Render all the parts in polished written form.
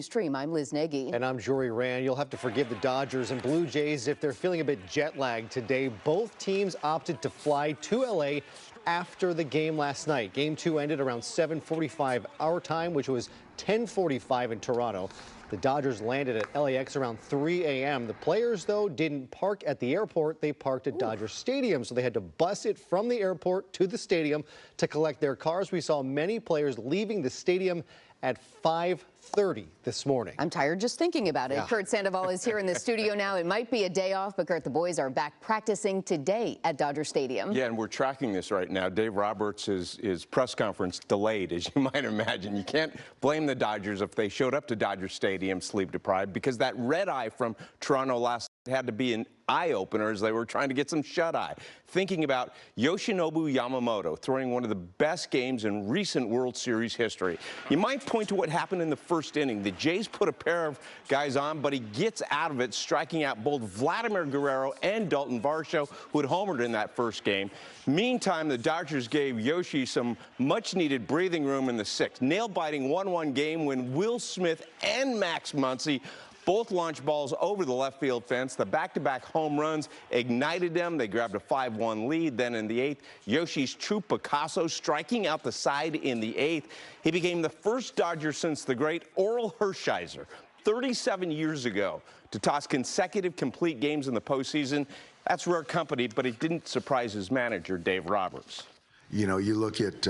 Stream. I'm Liz Nagy. And I'm Jory Rand. You'll have to forgive the Dodgers and Blue Jays if they're feeling a bit jet lagged today. Both teams opted to fly to L.A. after the game last night. Game 2 ended around 7:45 our time, which was 10:45 in Toronto. The Dodgers landed at LAX around 3 a.m. The players, though, didn't park at the airport. They parked at Dodger Stadium, so they had to bus it from the airport to the stadium to collect their cars. We saw many players leaving the stadium at 5:30 this morning. I'm tired just thinking about it. Yeah. Kurt Sandoval is here in the studio now. It might be a day off, but Kurt, the boys are back practicing today at Dodger Stadium. Yeah, and we're tracking this right now. Dave Roberts' press conference delayed, as you might imagine. You can't blame the Dodgers if they showed up to Dodger Stadium sleep deprived, because that red eye from Toronto last night had to be an eye-opener as they were trying to get some shut-eye. Thinking about Yoshinobu Yamamoto throwing one of the best games in recent World Series history. You might point to what happened in the first inning. The Jays put a pair of guys on, but he gets out of it, striking out both Vladimir Guerrero and Dalton Varsho, who had homered in that first game. Meantime, the Dodgers gave Yoshi some much-needed breathing room in the sixth. Nail-biting 1-1 game when Will Smith and Max Muncy both launch balls over the left field fence. The back-to-back home runs ignited them. They grabbed a 5-1 lead. Then in the eighth, Yoshi's true Picasso striking out the side in the eighth. He became the first Dodger since the great Orel Hershiser 37 years ago to toss consecutive complete games in the postseason. That's rare company, but it didn't surprise his manager, Dave Roberts. You know, you look at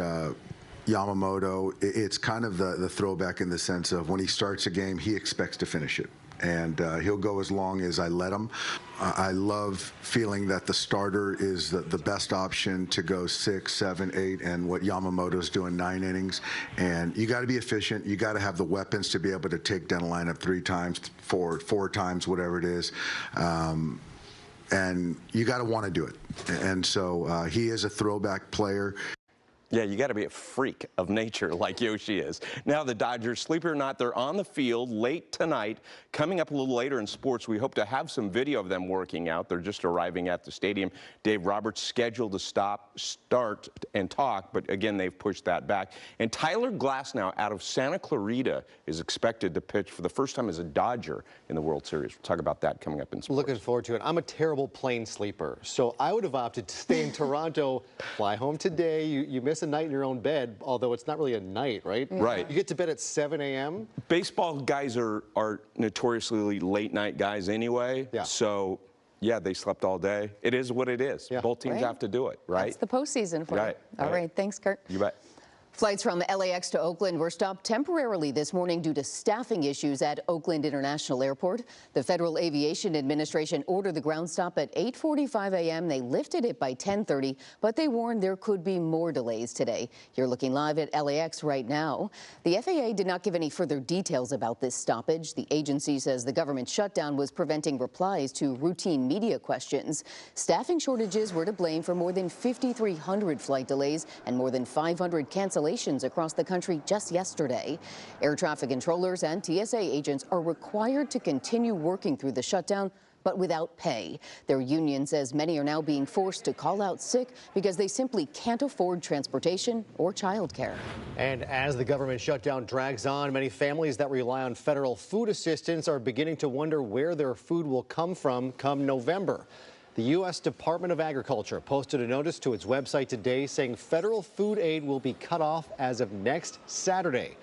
Yamamoto, it's kind of the throwback in the sense of when he starts a game, he expects to finish it. And he'll go as long as I let him. I love feeling that the starter is the best option to go 6, 7, 8, and what Yamamoto's doing 9 innings. And you got to be efficient. You got to have the weapons to be able to take down a lineup 3 times, 4 times, whatever it is. And you got to want to do it. And so he is a throwback player. Yeah, you got to be a freak of nature like Yoshi is. Now the Dodgers, sleep or not, they're on the field late tonight. Coming up a little later in sports, we hope to have some video of them working out. They're just arriving at the stadium. Dave Roberts scheduled to start and talk, but again, they've pushed that back. And Tyler Glasnow out of Santa Clarita is expected to pitch for the first time as a Dodger in the World Series. We'll talk about that coming up in sports. Looking forward to it. I'm a terrible plane sleeper, so I would have opted to stay in Toronto, fly home today. You miss a night in your own bed, although it's not really a night, right? Right. You get to bed at 7 a.m. Baseball guys are notoriously late night guys anyway. Yeah. So, yeah, they slept all day. It is what it is. Yeah. Both teams have to do it, right? It's the postseason for you. All right. Thanks, Kurt. You bet. Flights from LAX to Oakland were stopped temporarily this morning due to staffing issues at Oakland International Airport. The Federal Aviation Administration ordered the ground stop at 8:45 a.m. They lifted it by 10:30, but they warned there could be more delays today. You're looking live at LAX right now. The FAA did not give any further details about this stoppage. The agency says the government shutdown was preventing replies to routine media questions. Staffing shortages were to blame for more than 5,300 flight delays and more than 500 cancellations across the country just yesterday. Air traffic controllers and TSA agents are required to continue working through the shutdown, but without pay. Their union says many are now being forced to call out sick because they simply can't afford transportation or childcare. And as the government shutdown drags on, many families that rely on federal food assistance are beginning to wonder where their food will come from come November. The U.S. Department of Agriculture posted a notice to its website today saying federal food aid will be cut off as of next Saturday.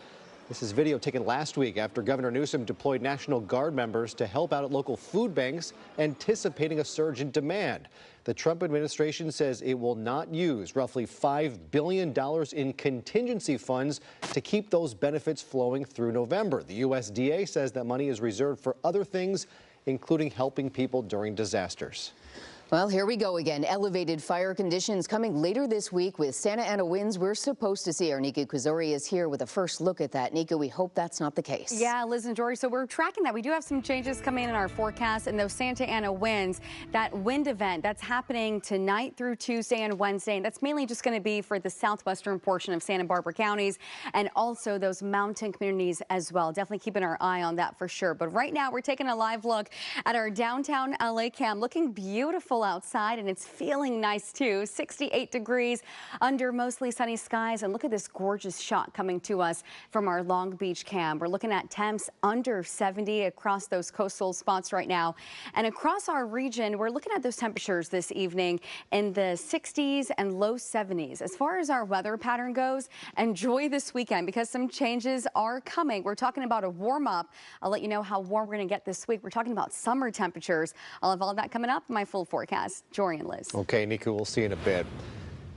This is video taken last week after Governor Newsom deployed National Guard members to help out at local food banks, anticipating a surge in demand. The Trump administration says it will not use roughly $5 billion in contingency funds to keep those benefits flowing through November. The USDA says that money is reserved for other things, including helping people during disasters. Well, here we go again. Elevated fire conditions coming later this week with Santa Ana winds we're supposed to see. Our Nika Kuzori is here with a first look at that. Nika, we hope that's not the case. Yeah, Liz and Jory, so we're tracking that. We do have some changes coming in our forecast, and those Santa Ana winds, that wind event, that's happening tonight through Tuesday and Wednesday. And that's mainly just going to be for the southwestern portion of Santa Barbara counties and also those mountain communities as well. Definitely keeping our eye on that for sure. But right now, we're taking a live look at our downtown LA cam. Looking beautiful outside, and it's feeling nice too. 68 degrees under mostly sunny skies. And look at this gorgeous shot coming to us from our Long Beach cam. We're looking at temps under 70 across those coastal spots right now. And across our region, we're looking at those temperatures this evening in the 60s and low 70s. As far as our weather pattern goes, enjoy this weekend because some changes are coming. We're talking about a warm up. I'll let you know how warm we're going to get this week. We're talking about summer temperatures. I'll have all of that coming up in my full forecast. Jory and Liz. Okay, Niku, we'll see you in a bit.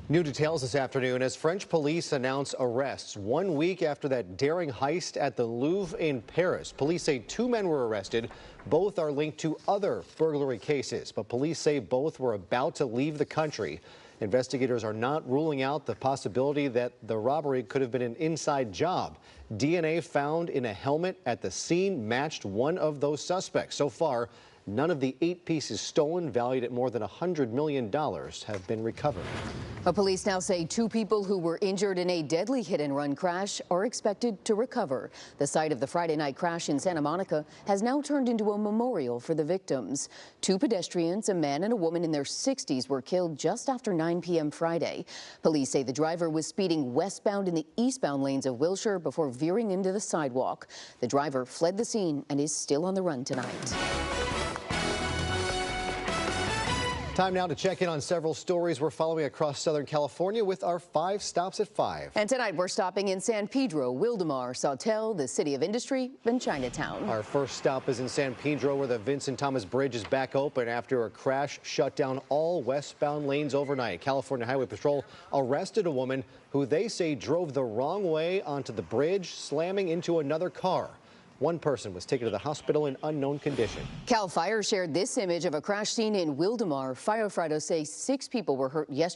New details this afternoon as French police announce arrests 1 week after that daring heist at the Louvre in Paris. Police say 2 men were arrested. Both are linked to other burglary cases, but police say both were about to leave the country. Investigators are not ruling out the possibility that the robbery could have been an inside job. DNA found in a helmet at the scene matched one of those suspects. So far, none of the 8 pieces stolen, valued at more than $100 million, have been recovered. Police now say 2 people who were injured in a deadly hit-and-run crash are expected to recover. The site of the Friday night crash in Santa Monica has now turned into a memorial for the victims. 2 pedestrians, a man and a woman in their 60s, were killed just after 9 p.m. Friday. Police say the driver was speeding westbound in the eastbound lanes of Wilshire before veering into the sidewalk. The driver fled the scene and is still on the run tonight. Time now to check in on several stories we're following across Southern California with our 5 stops at 5. And tonight we're stopping in San Pedro, Wildomar, Sawtelle, the City of Industry, and Chinatown. Our first stop is in San Pedro, where the Vincent Thomas Bridge is back open after a crash shut down all westbound lanes overnight. California Highway Patrol arrested a woman who they say drove the wrong way onto the bridge, slamming into another car. 1 person was taken to the hospital in unknown condition. Cal Fire shared this image of a crash scene in Wildomar. Firefighters say 6 people were hurt yesterday.